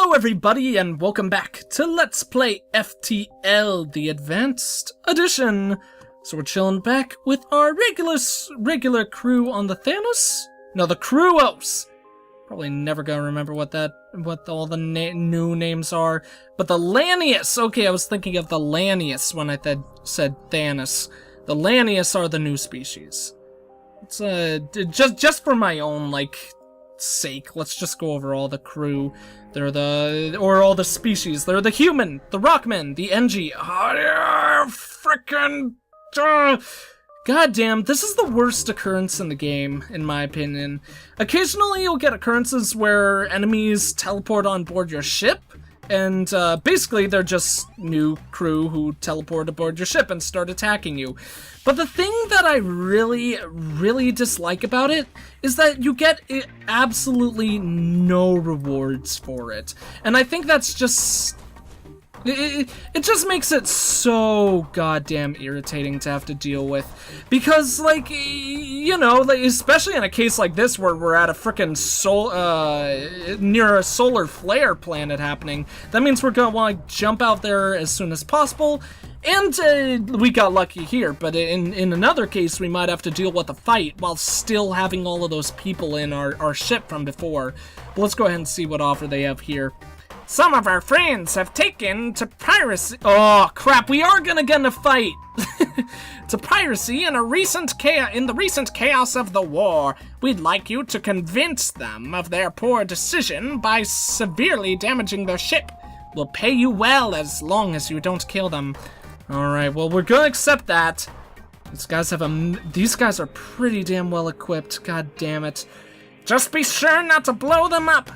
Hello everybody and welcome back to Let's Play FTL, the Advanced Edition. So we're chilling back with our regular crew on the Thanos? No, the Cruos. Probably never gonna remember what all the new names are. But the Lanius, okay, I was thinking of the Lanius when I said Thanos. The Lanius are the new species. It's just for my own, sake, let's just go over all the crew. Or all the species. They're the human, the rockmen, the NG. Frickin' goddamn, this is the worst occurrence in the game, in my opinion. Occasionally you'll get occurrences where enemies teleport on board your ship, and basically they're just new crew who teleport aboard your ship and start attacking you. But the thing that I really dislike about it is that you get absolutely no rewards for it. And I think that's just... It just makes it so goddamn irritating to have to deal with. Because, especially in a case like this where we're at a frickin' near a solar flare planet happening, that means we're gonna want to jump out there as soon as possible. And we got lucky here, but in another case we might have to deal with a fight while still having all of those people in our ship from before. But let's go ahead and see what offer they have here. Some of our friends have taken to piracy. Oh crap, we are gonna get in a fight. To piracy in the recent chaos of the war. We'd like you to convince them of their poor decision by severely damaging their ship. We'll pay you well as long as you don't kill them. Alright, well, we're gonna accept that. These guys are pretty damn well equipped, god damn it. Just be sure not to blow them up,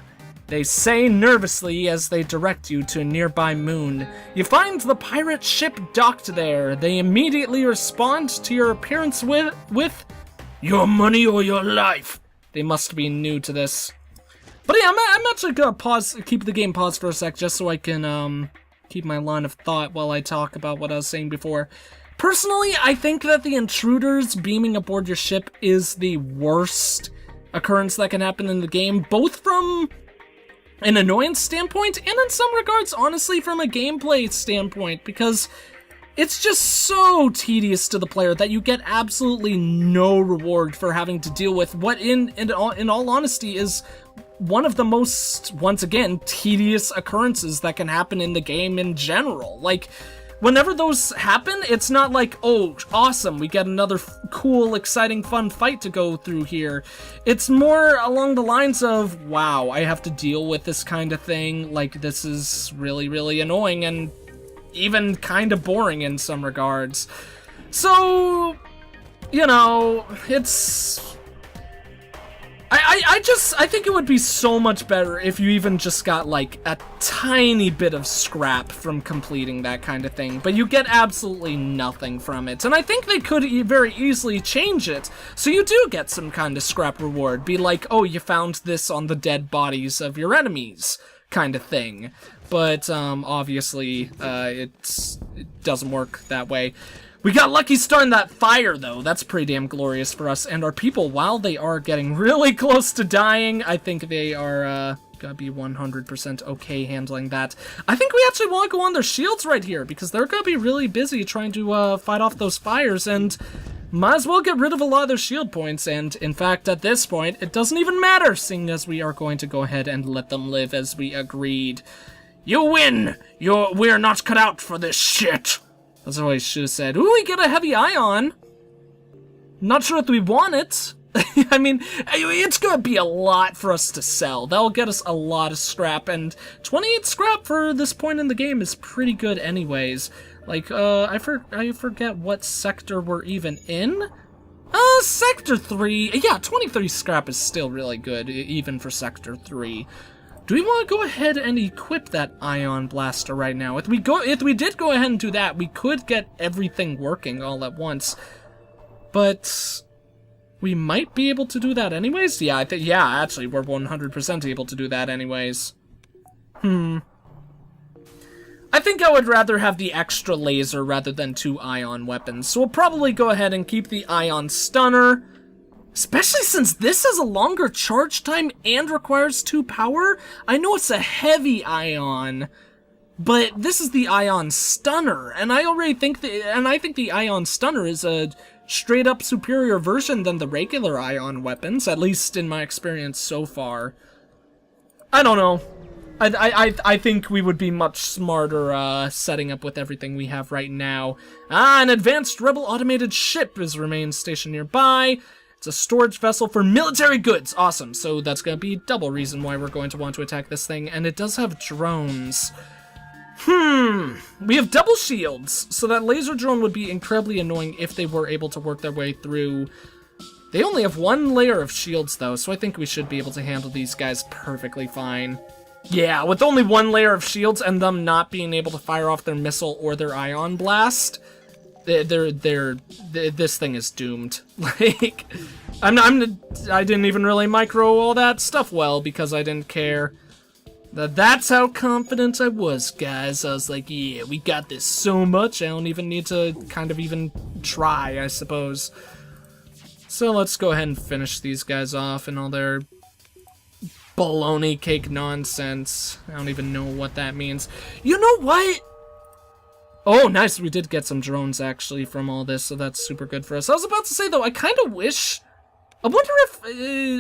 they say nervously as they direct you to a nearby moon. You find the pirate ship docked there. They immediately respond to your appearance with your money or your life. They must be new to this. But yeah, I'm actually gonna keep the game paused for a sec just so I can keep my line of thought while I talk about what I was saying before. Personally, I think that the intruders beaming aboard your ship is the worst occurrence that can happen in the game, both from an annoyance standpoint and in some regards, honestly, from a gameplay standpoint, because it's just so tedious to the player that you get absolutely no reward for having to deal with what in all honesty is one of the most, once again, tedious occurrences that can happen in the game in general. Like, whenever those happen, it's not like, oh, awesome, we get another cool, exciting, fun fight to go through here. It's more along the lines of, wow, I have to deal with this kind of thing. Like, this is really annoying and even kind of boring in some regards. So, it's... I think it would be so much better if you even just got, a tiny bit of scrap from completing that kind of thing, but you get absolutely nothing from it. And I think they could very easily change it, so you do get some kind of scrap reward. Be like, oh, you found this on the dead bodies of your enemies, kind of thing. But, obviously, it doesn't work that way. We got lucky starting that fire, though. That's pretty damn glorious for us. And our people, while they are getting really close to dying, I think they are gonna be 100% okay handling that. I think we actually want to go on their shields right here, because they're gonna be really busy trying to fight off those fires, and might as well get rid of a lot of their shield points. And, in fact, at this point, it doesn't even matter, seeing as we are going to go ahead and let them live as we agreed. You win! We're not cut out for this shit! That's what I should have said. Ooh, we get a heavy ion. Not sure if we want it. I mean, it's gonna be a lot for us to sell. That'll get us a lot of scrap, and 28 scrap for this point in the game is pretty good anyways. Like, I forget what sector we're even in. Sector 3. Yeah, 23 scrap is still really good, even for Sector 3. Do we want to go ahead and equip that ion blaster right now? If we did go ahead and do that, we could get everything working all at once. But we might be able to do that anyways? Yeah, actually, we're 100% able to do that anyways. I think I would rather have the extra laser rather than 2 ion weapons. So we'll probably go ahead and keep the ion stunner. Especially since this has a longer charge time and requires 2 power. I know it's a heavy ion, but this is the ion stunner, and I already think I think the ion stunner is a straight up superior version than the regular ion weapons, at least in my experience so far. I don't know. I think we would be much smarter setting up with everything we have right now. An advanced rebel automated ship is remains stationed nearby. It's a storage vessel for military goods. Awesome. So that's going to be double reason why we're going to want to attack this thing. And it does have drones. We have double shields. So that laser drone would be incredibly annoying if they were able to work their way through. They only have 1 layer of shields, though, so I think we should be able to handle these guys perfectly fine. Yeah, with only 1 layer of shields and them not being able to fire off their missile or their ion blast, this thing is doomed. Like, I didn't even really micro all that stuff well because I didn't care. That's how confident I was, guys. I was like, yeah, we got this so much, I don't even need to kind of even try, I suppose. So let's go ahead and finish these guys off and all their baloney cake nonsense. I don't even know what that means. You know what? Oh, nice. We did get some drones, actually, from all this, so that's super good for us. I was about to say, though, I kind of wish... I wonder if...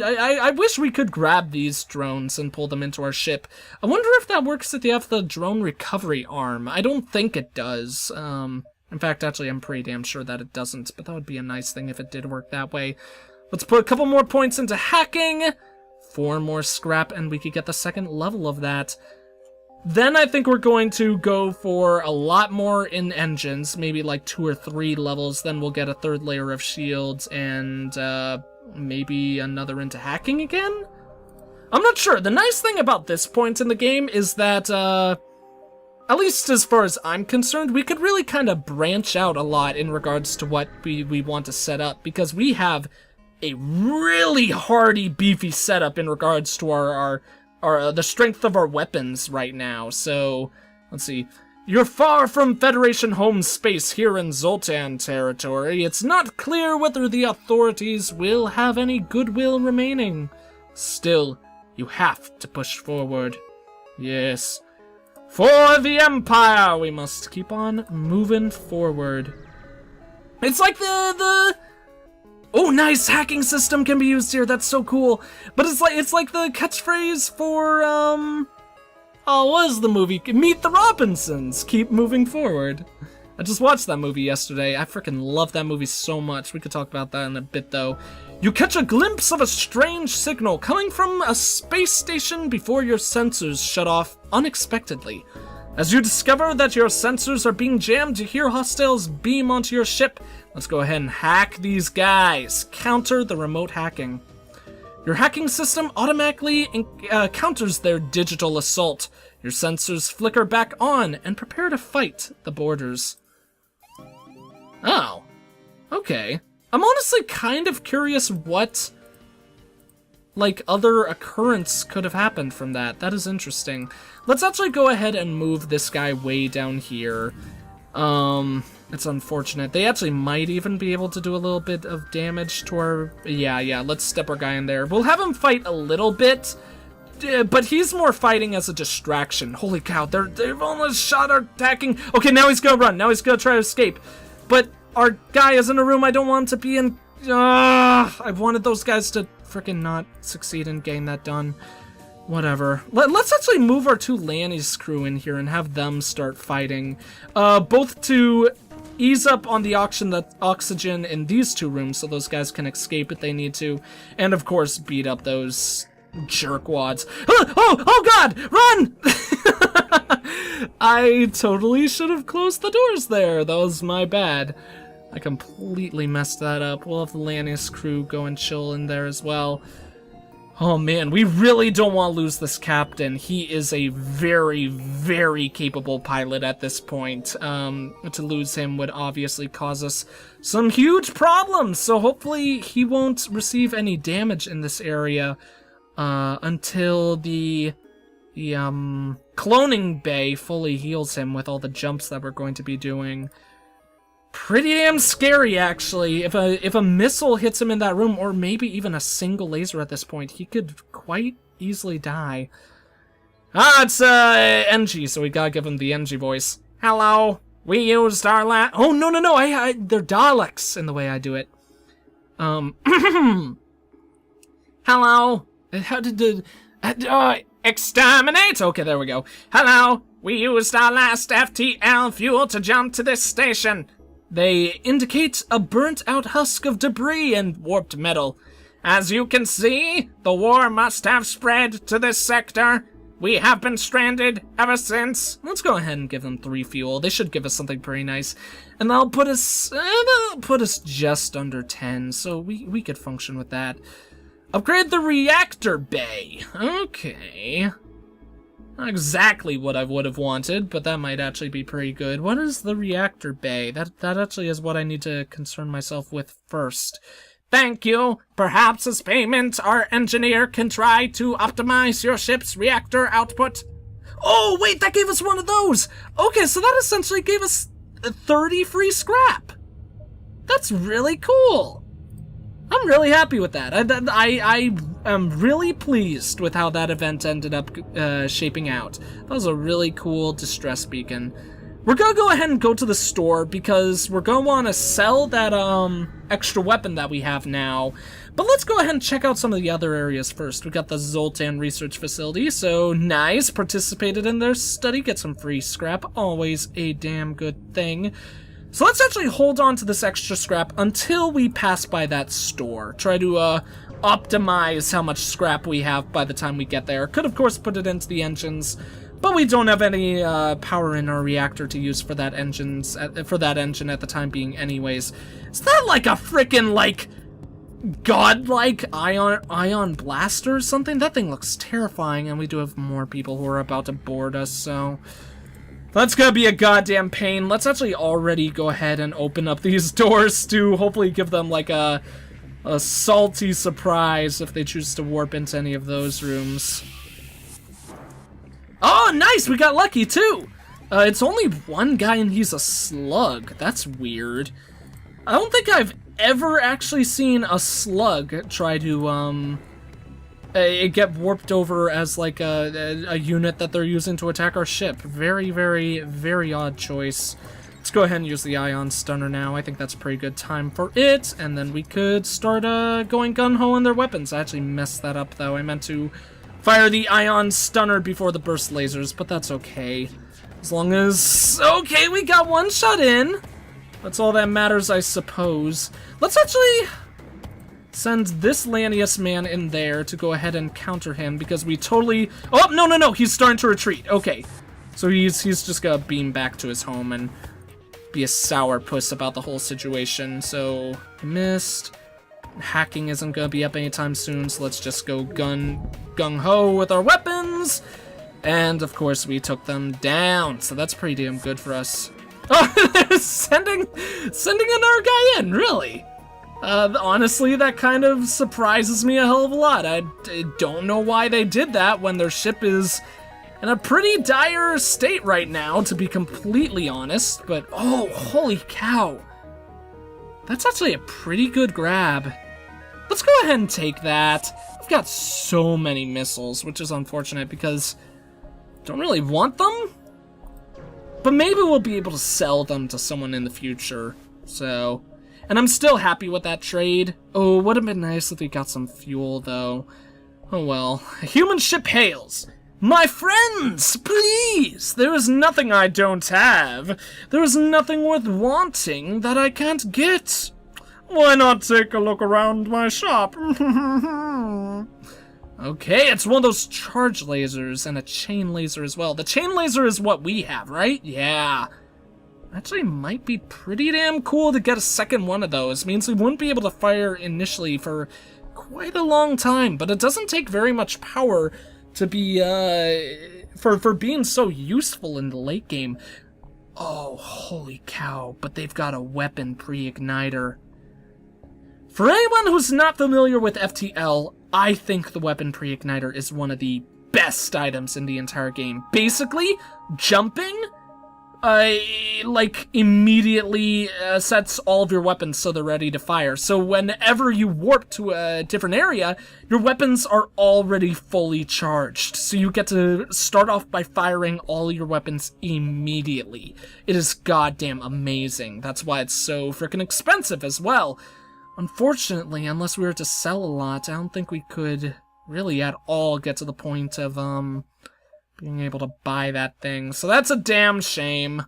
I wish we could grab these drones and pull them into our ship. I wonder if that works if they have the drone recovery arm. I don't think it does. In fact, actually, I'm pretty damn sure that it doesn't, but that would be a nice thing if it did work that way. Let's put a couple more points into hacking. 4 more scrap, and we could get the 2nd level of that. Then I think we're going to go for a lot more in engines, maybe like 2 or 3 levels. Then we'll get a 3rd layer of shields and maybe another into hacking again? I'm not sure. The nice thing about this point in the game is that, at least as far as I'm concerned, we could really kind of branch out a lot in regards to what we want to set up, because we have a really hardy, beefy setup in regards to our the strength of our weapons right now. So, let's see. You're far from Federation home space here in Zoltan territory. It's not clear whether the authorities will have any goodwill remaining. Still, you have to push forward. Yes. For the Empire, we must keep on moving forward. It's like the oh, nice hacking system can be used here. That's so cool. But it's like the catchphrase for oh, what is the movie? Meet the Robinsons. Keep moving forward. I just watched that movie yesterday. I freaking love that movie so much. We could talk about that in a bit, though. You catch a glimpse of a strange signal coming from a space station before your sensors shut off unexpectedly. As you discover that your sensors are being jammed, you hear hostiles beam onto your ship. Let's go ahead and hack these guys. Counter the remote hacking. Your hacking system automatically counters their digital assault. Your sensors flicker back on and prepare to fight the boarders. Oh, okay. I'm honestly kind of curious what, like, other occurrence could have happened from that. That is interesting. Let's actually go ahead and move this guy way down here. It's unfortunate. They actually might even be able to do a little bit of damage to our... Yeah, let's step our guy in there. We'll have him fight a little bit, but he's more fighting as a distraction. Holy cow, they've almost shot our attacking... Okay, now he's gonna run. Now he's gonna try to escape. But our guy is in a room I don't want to be in. I wanted those guys to freaking not succeed in getting that done. Whatever. Let's actually move our 2 Lanny's crew in here and have them start fighting. Both to ease up on the oxygen in these 2 rooms so those guys can escape if they need to. And of course, beat up those jerkwads. Oh God! Run! I totally should have closed the doors there. That was my bad. I completely messed that up. We'll have the Lannis crew go and chill in there as well. Oh man, we really don't want to lose this captain. He is a very, very capable pilot at this point. To lose him would obviously cause us some huge problems, so hopefully he won't receive any damage in this area until the cloning bay fully heals him with all the jumps that we're going to be doing. pretty damn scary, actually. If a missile hits him in that room, or maybe even a single laser at this point, he could quite easily die. It's NG, so we gotta give him the NG voice. Hello, we used our oh, no, they're Daleks in the way I do it. Hello, how did the, exterminate? Okay, there we go. Hello, we used our last FTL fuel to jump to this station. They indicate a burnt-out husk of debris and warped metal. As you can see, the war must have spread to this sector. We have been stranded ever since. Let's go ahead and give them 3 fuel. They should give us something pretty nice. And that'll put us just under 10, so we could function with that. Upgrade the reactor bay. Okay. Not exactly what I would have wanted, but that might actually be pretty good. What is the reactor bay? That actually is what I need to concern myself with first. Thank you. Perhaps as payment, our engineer can try to optimize your ship's reactor output. Oh, wait, that gave us one of those. Okay, so that essentially gave us 30 free scrap. That's really cool. I'm really happy with that. I am really pleased with how that event ended up shaping out. That was a really cool distress beacon. We're gonna go ahead and go to the store because we're gonna want to sell that extra weapon that we have now. But let's go ahead and check out some of the other areas first. We got the Zoltan research facility, so nice. Participated in their study, get some free scrap. Always a damn good thing. So let's actually hold on to this extra scrap until we pass by that store. Try to optimize how much scrap we have by the time we get there. Could of course put it into the engines, but we don't have any power in our reactor to use for that engine at the time being anyways. Is that like a frickin' like godlike ion blaster or something? That thing looks terrifying, and we do have more people who are about to board us, so that's gonna be a goddamn pain. Let's actually already go ahead and open up these doors to hopefully give them like a salty surprise if they choose to warp into any of those rooms. Oh, nice! We got lucky, too! It's only one guy and he's a slug. That's weird. I don't think I've ever actually seen a slug try to, get warped over as, like, a unit that they're using to attack our ship. Very, very, very odd choice. Let's go ahead and use the ion stunner now. I think that's a pretty good time for it. And then we could start, going gung-ho on their weapons. I actually messed that up, though. I meant to fire the ion stunner before the burst lasers, but that's okay. As long as... Okay, we got one shot in. That's all that matters, I suppose. Let's actually send this Lanius man in there to go ahead and counter him, because we totally... Oh, no, he's starting to retreat. Okay, so he's just gonna beam back to his home and be a sourpuss about the whole situation. So, missed. Hacking isn't gonna be up anytime soon, so let's just go gung-ho with our weapons. And of course we took them down, so that's pretty damn good for us. Oh, they're sending another guy in, really? Honestly, that kind of surprises me a hell of a lot. I don't know why they did that when their ship is in a pretty dire state right now, to be completely honest, but oh, holy cow. That's actually a pretty good grab. Let's go ahead and take that. I've got so many missiles, which is unfortunate because I don't really want them. But maybe we'll be able to sell them to someone in the future. So, and I'm still happy with that trade. Oh, would have been nice if we got some fuel, though. Oh well. A human ship hails. My friends, please! There is nothing I don't have. There is nothing worth wanting that I can't get. Why not take a look around my shop? Okay, it's one of those charge lasers and a chain laser as well. The chain laser is what we have, right? Yeah. Actually, might be pretty damn cool to get a second one of those. Means we wouldn't be able to fire initially for quite a long time, but it doesn't take very much power to be, for being so useful in the late game. Oh, holy cow, but they've got a weapon pre-igniter. For anyone who's not familiar with FTL, I think the weapon pre-igniter is one of the best items in the entire game. Basically, jumping like immediately sets all of your weapons so they're ready to fire. So whenever you warp to a different area, your weapons are already fully charged. So you get to start off by firing all your weapons immediately. It is goddamn amazing. That's why it's so freaking expensive as well. Unfortunately, unless we were to sell a lot, I don't think we could really at all get to the point of, being able to buy that thing. So that's a damn shame.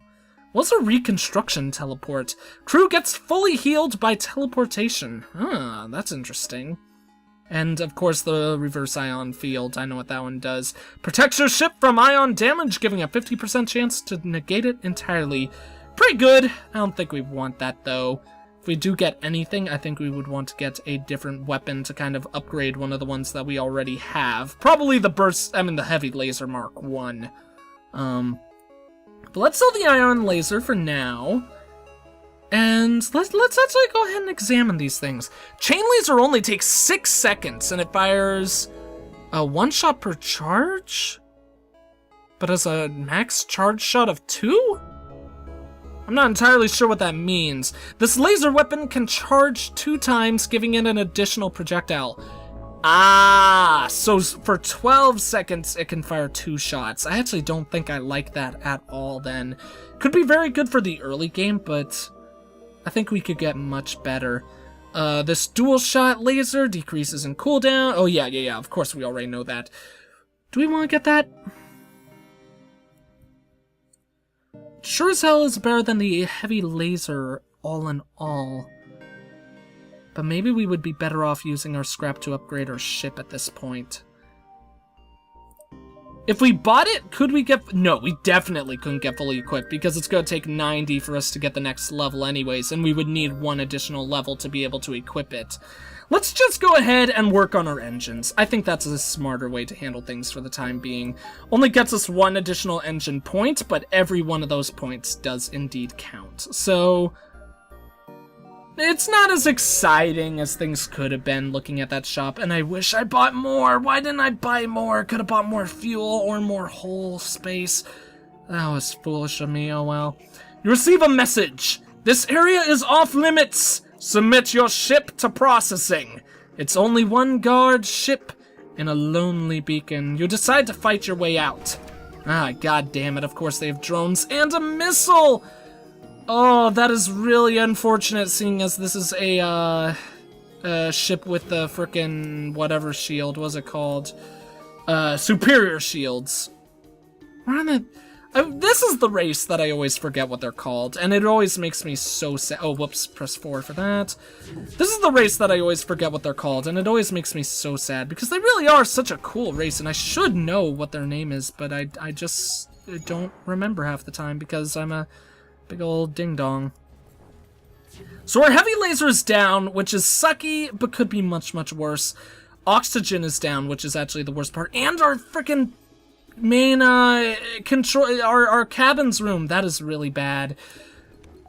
What's a reconstruction teleport? Crew gets fully healed by teleportation. Huh, that's interesting. And, of course, the reverse ion field. I know what that one does. Protects your ship from ion damage, giving a 50% chance to negate it entirely. Pretty good. I don't think we want that, though. If we do get anything, I think we would want to get a different weapon to kind of upgrade one of the ones that we already have. Probably the heavy laser Mark 1. But let's sell the ion laser for now. And let's actually go ahead and examine these things. Chain laser only takes 6 seconds, and it fires a 1 shot per charge? But as a max charge shot of 2? I'm not entirely sure what that means. This laser weapon can charge 2 times, giving it an additional projectile. Ah, so for 12 seconds, it can fire 2 shots. I actually don't think I like that at all then. Could be very good for the early game, but I think we could get much better. This dual shot laser decreases in cooldown. Oh, yeah, of course we already know that. Do we want to get that? Sure as hell is better than the heavy laser all in all. But maybe we would be better off using our scrap to upgrade our ship at this point. If we bought it, could we get... No, we definitely couldn't get fully equipped because it's going to take 90 for us to get the next level anyways, and we would need 1 additional level to be able to equip it. Let's just go ahead and work on our engines. I think that's a smarter way to handle things for the time being. Only gets us 1 additional engine point, but every one of those points does indeed count. So it's not as exciting as things could have been looking at that shop, and I wish I bought more. Why didn't I buy more? Could have bought more fuel or more hull space. That was foolish of me, oh well. You receive a message. This area is off limits. Submit your ship to processing. It's only 1 guard ship in a lonely beacon. You decide to fight your way out. Ah, god damn it, of course they have drones and a missile! Oh, that is really unfortunate, seeing as this is a ship with the frickin' whatever shield. What's it called? Superior shields. We're on the... this is the race that I always forget what they're called, and it always makes me so sad. Oh, whoops, press 4 for that. This is the race that I always forget what they're called, and it always makes me so sad, because they really are such a cool race, and I should know what their name is, but I just don't remember half the time, because I'm a big old ding-dong. So our heavy laser is down, which is sucky, but could be much, much worse. Oxygen is down, which is actually the worst part, and our frickin' main control, our cabins room, that is really bad.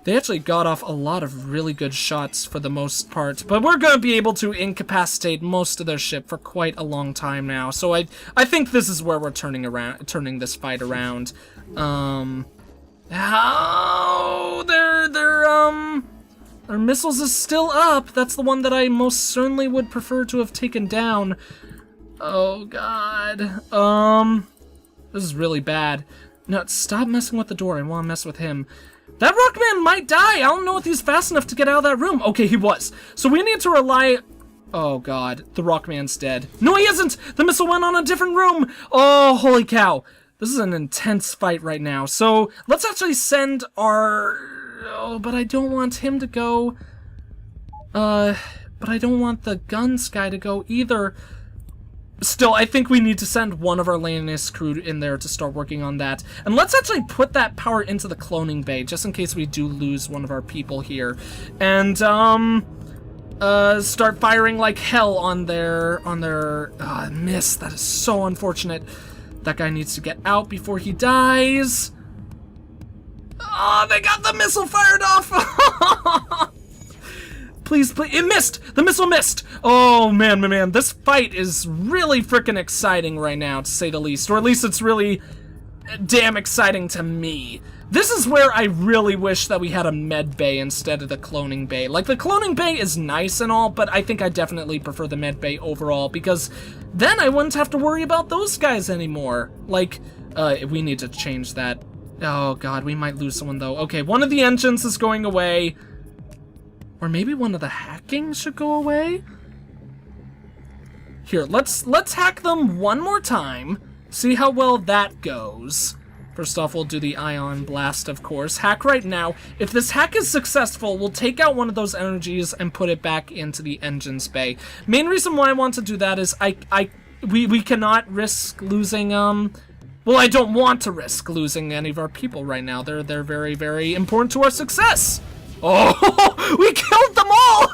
They actually got off a lot of really good shots for the most part, but we're going to be able to incapacitate most of their ship for quite a long time now. So I think this is where we're turning this fight around. Their missiles is still up. That's the one that I most certainly would prefer to have taken down. Oh god. This is really bad. No, stop messing with the door. I want to mess with him. That Rockman might die. I don't know if he's fast enough to get out of that room. Okay, he was. So we need to rely... Oh, God. The Rockman's dead. No, he isn't. The missile went on a different room. Oh, holy cow. This is an intense fight right now. So let's actually send our... Oh, but I don't want him to go. But I don't want the guns guy to go either. Still, I think we need to send one of our Lannis crew in there to start working on that. And let's actually put that power into the cloning bay, just in case we do lose one of our people here. And, start firing like hell on their, miss. That is so unfortunate. That guy needs to get out before he dies. Oh, they got the missile fired off! Please, please, it missed! The missile missed! Oh, man, this fight is really freaking exciting right now, to say the least. Or at least it's really damn exciting to me. This is where I really wish that we had a med bay instead of the cloning bay. Like, the cloning bay is nice and all, but I think I definitely prefer the med bay overall, because then I wouldn't have to worry about those guys anymore. Like, we need to change that. Oh god, we might lose someone though. Okay, one of the engines is going away. Or maybe one of the hacking should go away? Here, let's hack them one more time. See how well that goes. First off, we'll do the ion blast, of course. Hack right now. If this hack is successful, we'll take out one of those energies and put it back into the engines bay. Main reason why I want to do that is we cannot risk losing, well, I don't want to risk losing any of our people right now. They're very, very important to our success. Oh, we killed them all!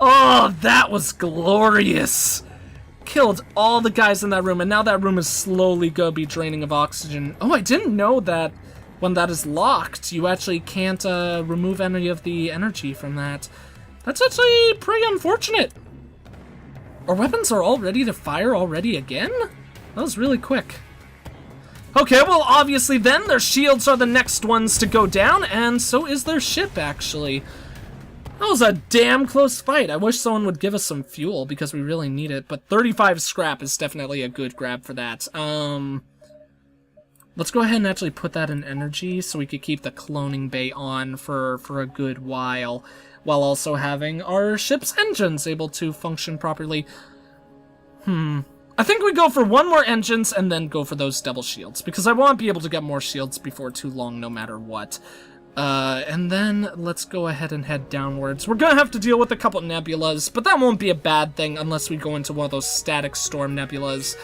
Oh, that was glorious. Killed all the guys in that room, and now that room is slowly gonna be draining of oxygen. Oh, I didn't know that when that is locked, you actually can't remove any of the energy from that. That's actually pretty unfortunate. Our weapons are all ready to fire already again? That was really quick. Okay, well, obviously then, their shields are the next ones to go down, and so is their ship, actually. That was a damn close fight. I wish someone would give us some fuel, because we really need it, but 35 scrap is definitely a good grab for that. Let's go ahead and actually put that in energy, so we could keep the cloning bay on for a good while also having our ship's engines able to function properly. I think we go for one more engines and then go for those double shields, because I want to be able to get more shields before too long, no matter what. And then let's go ahead and head downwards. We're gonna have to deal with a couple nebulas, but that won't be a bad thing unless we go into one of those static storm nebulas.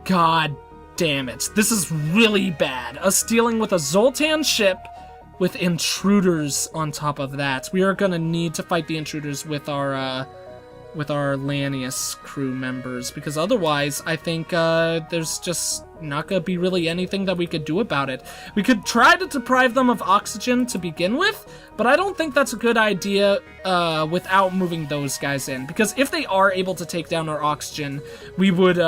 God damn it. This is really bad. Us dealing with a Zoltan ship with intruders on top of that. We are gonna need to fight the intruders with our Lanius crew members, because otherwise I think there's just not gonna be really anything that we could do about it. We could try to deprive them of oxygen to begin with, but I don't think that's a good idea without moving those guys in, because if they are able to take down our oxygen, we would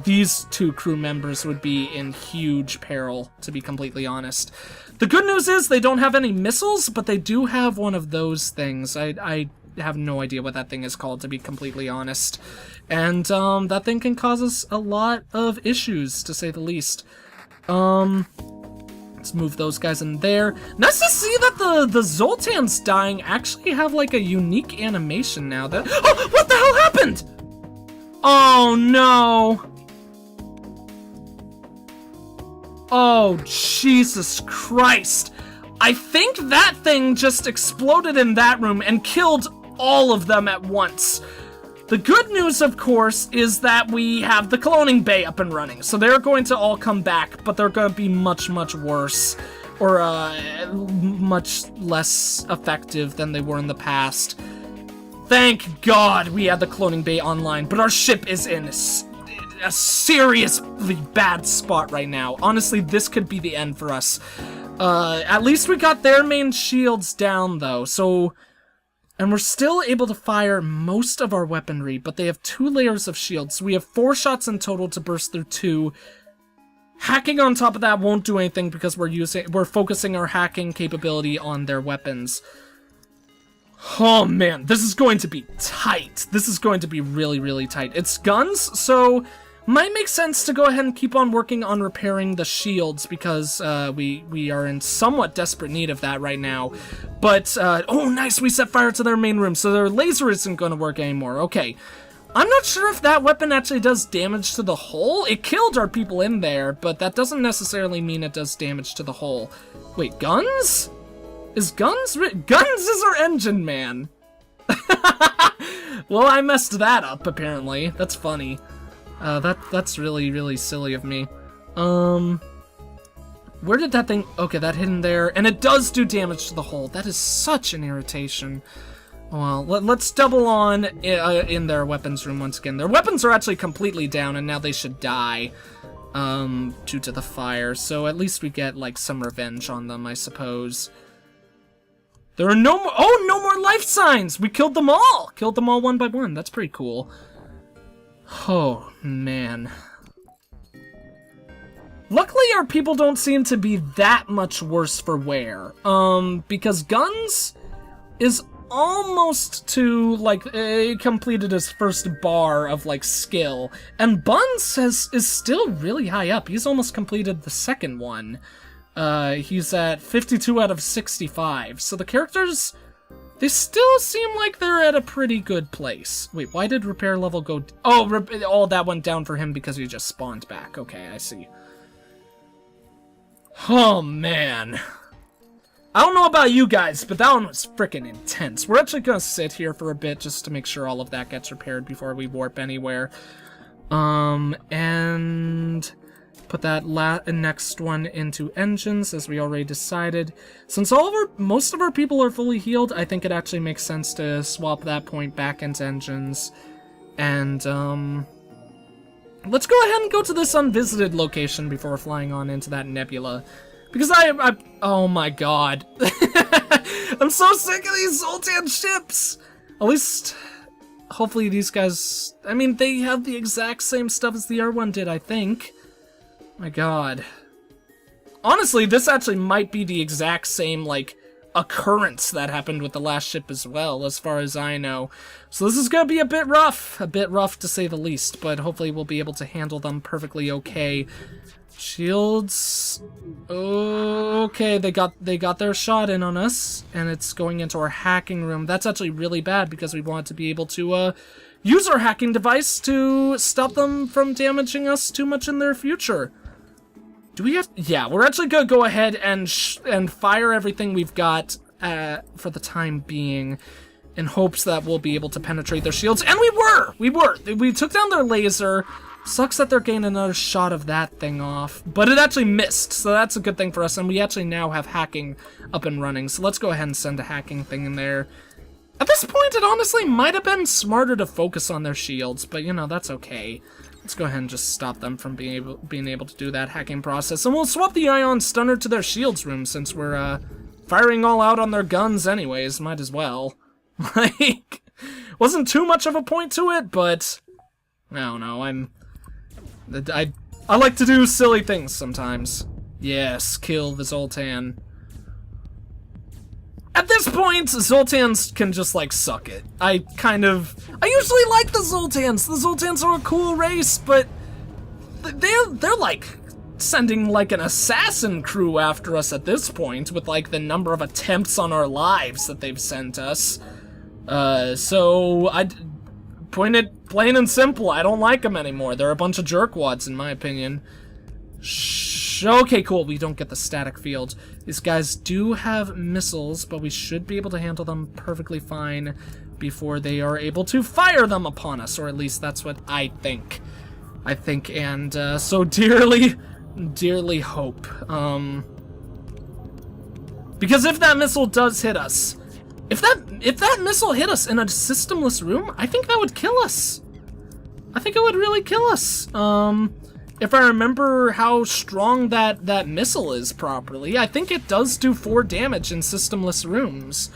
these two crew members would be in huge peril, to be completely honest. The good news is they don't have any missiles, but they do have one of those things. I have no idea what that thing is called, to be completely honest. And that thing can cause us a lot of issues, to say the least. Let's move those guys in there. Nice to see that the Zoltans dying actually have like a unique animation now. That oh, what the hell happened? Oh no. Oh, Jesus Christ. I think that thing just exploded in that room and killed all of them at once. The good news, of course, is that we have the cloning bay up and running, so they're going to all come back, but they're going to be much, much worse, or much less effective than they were in the past. Thank God we had the cloning bay online, but our ship is in a seriously bad spot right now. Honestly, this could be the end for us. At least we got their main shields down, though, so... And we're still able to fire most of our weaponry, but they have 2 layers of shields, so we have 4 shots in total to burst through 2. Hacking on top of that won't do anything because we're focusing our hacking capability on their weapons. Oh man, this is going to be tight. This is going to be really, really tight. It's guns, so might make sense to go ahead and keep on working on repairing the shields, because we are in somewhat desperate need of that right now. But, oh nice, we set fire to their main room, so their laser isn't going to work anymore. Okay, I'm not sure if that weapon actually does damage to the hull. It killed our people in there, but that doesn't necessarily mean it does damage to the hull. Wait, guns? Is guns? Guns is our engine, man. Well, I messed that up, apparently. That's funny. That's really, really silly of me. Where did that thing... Okay, that hit in there. And it does do damage to the hull. That is such an irritation. Well, let's double on in their weapons room once again. Their weapons are actually completely down, and now they should die. Due to the fire. So at least we get, like, some revenge on them, I suppose. There are no more... Oh, no more life signs! We killed them all! Killed them all one by one. That's pretty cool. Oh, man. Luckily, our people don't seem to be that much worse for wear. Because Guns is almost to, like, completed his first bar of, like, skill. And Buns is still really high up. He's almost completed the second one. He's at 52 out of 65. So the characters, they still seem like they're at a pretty good place. Wait, why did repair level go... Oh, that went down for him because he just spawned back. Okay, I see. Oh, man. I don't know about you guys, but that one was freaking intense. We're actually gonna sit here for a bit just to make sure all of that gets repaired before we warp anywhere. And put that next one into engines, as we already decided. Since most of our people are fully healed, I think it actually makes sense to swap that point back into engines. And, let's go ahead and go to this unvisited location before flying on into that nebula. Because oh my god. I'm so sick of these Zoltan ships! At least, hopefully these guys, I mean, they have the exact same stuff as the R1 did, I think. My god. Honestly, this actually might be the exact same, like, occurrence that happened with the last ship as well, as far as I know. So this is gonna be a bit rough to say the least, but hopefully we'll be able to handle them perfectly okay. Shields. Okay, they got their shot in on us, and it's going into our hacking room. That's actually really bad because we want to be able to use our hacking device to stop them from damaging us too much in their future. Do we have... Yeah, we're actually gonna go ahead and fire everything we've got for the time being, in hopes that we'll be able to penetrate their shields. And we were! We took down their laser. Sucks that they're getting another shot of that thing off, but it actually missed, so that's a good thing for us, and we actually now have hacking up and running, so let's go ahead and send a hacking thing in there. At this point, it honestly might have been smarter to focus on their shields, but, you know, that's okay. Let's go ahead and just stop them from being able to do that hacking process, and we'll swap the ion stunner to their shields room, since we're, firing all out on their guns anyways, might as well. Like, wasn't too much of a point to it, but, I don't know, I like to do silly things sometimes. Yes, kill the Zoltan. At this point, Zoltans can just, like, suck it. I usually like the Zoltans. The Zoltans are a cool race, but they're like sending, like, an assassin crew after us at this point with, like, the number of attempts on our lives that they've sent us. So point it plain and simple, I don't like them anymore. They're a bunch of jerkwads, in my opinion. Okay, cool, we don't get the static field. These guys do have missiles, but we should be able to handle them perfectly fine before they are able to fire them upon us, or at least that's what I think. And so dearly hope. Because if that missile does hit us, if that missile hit us in a systemless room, I think that would kill us. I think it would really kill us. If I remember how strong that missile is properly, I think it does do 4 damage in systemless rooms.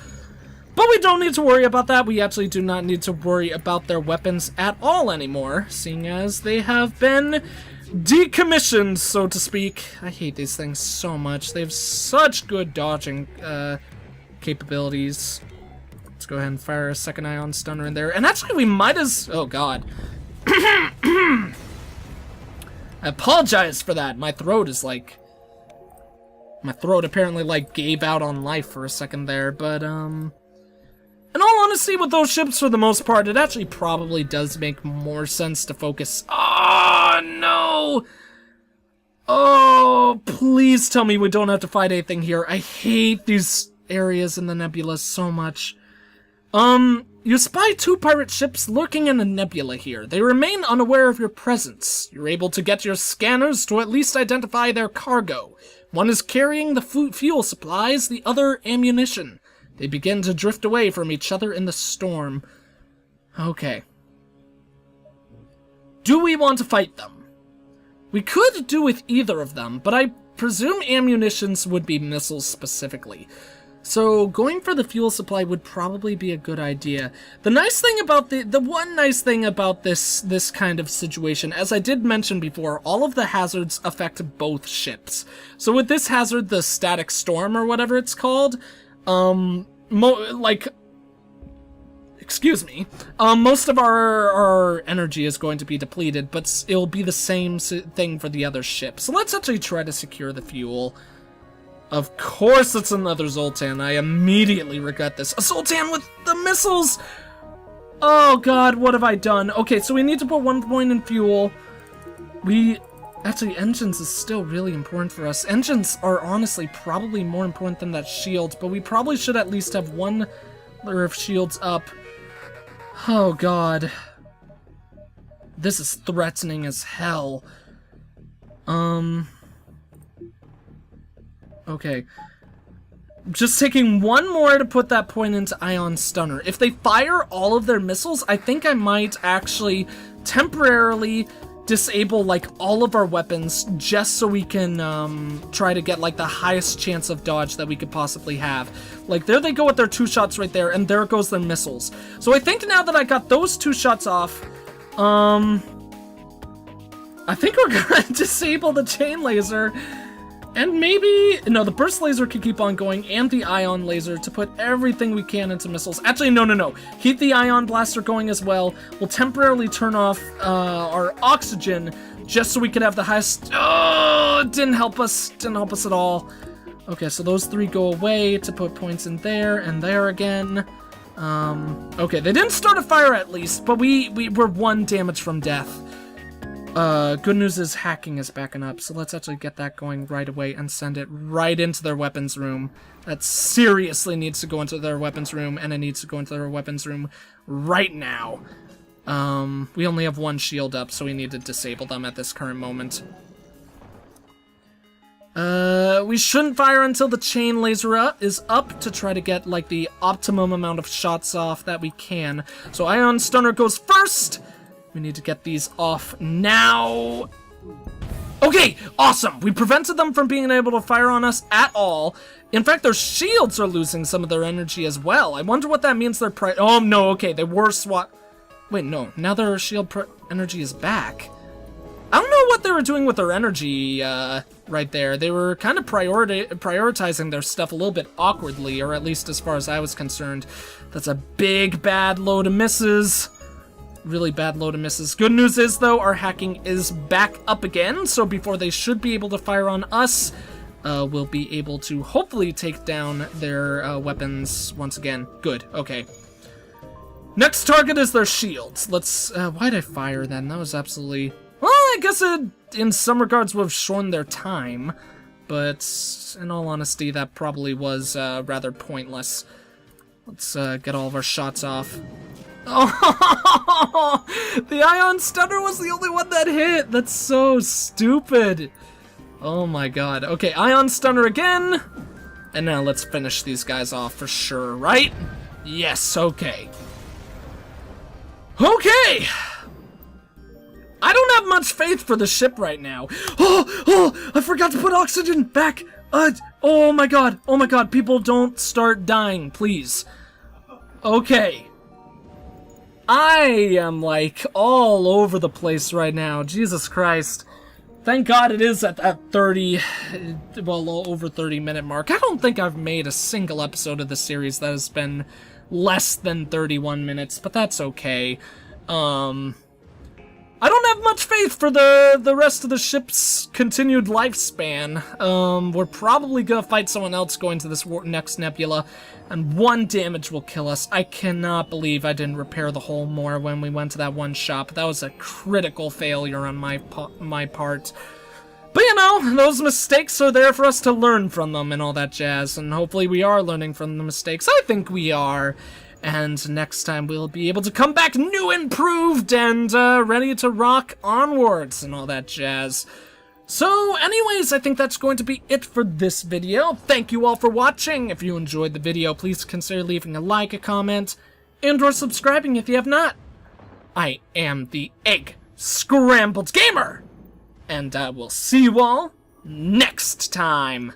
But we don't need to worry about that. We actually do not need to worry about their weapons at all anymore, seeing as they have been decommissioned, so to speak. I hate these things so much. They have such good dodging capabilities. Let's go ahead and fire a second ion stunner in there. And actually, we might as... Oh, God. I apologize for that. My throat is like... My throat apparently, like, gave out on life for a second there, but, in all honesty, with those ships, for the most part, it actually probably does make more sense to focus... Oh, no! Oh, please tell me we don't have to fight anything here. I hate these areas in the nebula so much. You spy 2 pirate ships lurking in a nebula here. They remain unaware of your presence. You're able to get your scanners to at least identify their cargo. One is carrying the fuel supplies, the other ammunition. They begin to drift away from each other in the storm. Okay. Do we want to fight them? We could do with either of them, but I presume ammunitions would be missiles specifically. So going for the fuel supply would probably be a good idea. The nice thing about the one nice thing about this kind of situation, as I did mention before, all of the hazards affect both ships. So with this hazard, the static storm or whatever it's called, most of our energy is going to be depleted, but it'll be the same thing for the other ship. So let's actually try to secure the fuel. Of course it's another Zoltan. I immediately regret this. A Zoltan with the missiles! Oh god, what have I done? Okay, so we need to put 1 point in fuel. Actually, engines is still really important for us. Engines are honestly probably more important than that shield, but we probably should at least have 1 layer of shields up. Oh god. This is threatening as hell. Okay. Just taking 1 more to put that point into Ion Stunner. If they fire all of their missiles, I think I might actually temporarily disable, like, all of our weapons just so we can, try to get, like, the highest chance of dodge that we could possibly have. Like, there they go with their 2 shots right there, and there goes their missiles. So I think now that I got those 2 shots off, I think we're gonna disable the chain laser. And maybe, no, the burst laser could keep on going, and the ion laser to put everything we can into missiles. Actually, no. Keep the ion blaster going as well. We'll temporarily turn off our oxygen just so we could have the highest. Oh, it didn't help us. Didn't help us at all. Okay, so those 3 go away to put points in there and there again. Okay, they didn't start a fire at least, but we were 1 damage from death. Good news is hacking is backing up, so let's actually get that going right away and send it right into their weapons room. That seriously needs to go into their weapons room, and it needs to go into their weapons room right now. We only have 1 shield up, so we need to disable them at this current moment. We shouldn't fire until the chain laser is up to try to get, like, the optimum amount of shots off that we can. So Ion Stunner goes first! We need to get these off now. Okay, awesome. We prevented them from being able to fire on us at all. In fact, their shields are losing some of their energy as well. I wonder what that means. Oh, no, okay, they were Wait, no, now their shield energy is back. I don't know what they were doing with their energy right there. They were kind of prioritizing their stuff a little bit awkwardly, or at least as far as I was concerned. That's a big, bad load of misses. Really bad load of misses. Good news is, though, our hacking is back up again, so before they should be able to fire on us, we'll be able to hopefully take down their weapons once again. Good, okay. Next target is their shields. Let's, why'd I fire then? That was absolutely... Well, I guess it, in some regards, would have shortened their time, but in all honesty, that probably was rather pointless. Let's get all of our shots off. Oh, the Ion Stunner was the only one that hit. That's so stupid. Oh my god. Okay, Ion Stunner again. And now let's finish these guys off for sure, right? Yes, okay. Okay. I don't have much faith for the ship right now. Oh, I forgot to put oxygen back. Oh my god, people don't start dying, please. Okay. I am, like, all over the place right now. Jesus Christ. Thank God it is at that 30, well, over 30-minute mark. I don't think I've made a single episode of the series that has been less than 31 minutes, but that's okay. I don't have much faith for the rest of the ship's continued lifespan. We're probably gonna fight someone else going to this next nebula, and 1 damage will kill us. I cannot believe I didn't repair the hull more when we went to that 1 shop. That was a critical failure on my part. But you know, those mistakes are there for us to learn from them and all that jazz, and hopefully we are learning from the mistakes. I think we are. And next time we'll be able to come back new, improved, and ready to rock onwards and all that jazz. So anyways, I think that's going to be it for this video. Thank you all for watching. If you enjoyed the video, please consider leaving a like, a comment, and or subscribing if you have not. I am the EggScrambledGamer, and I will see you all next time.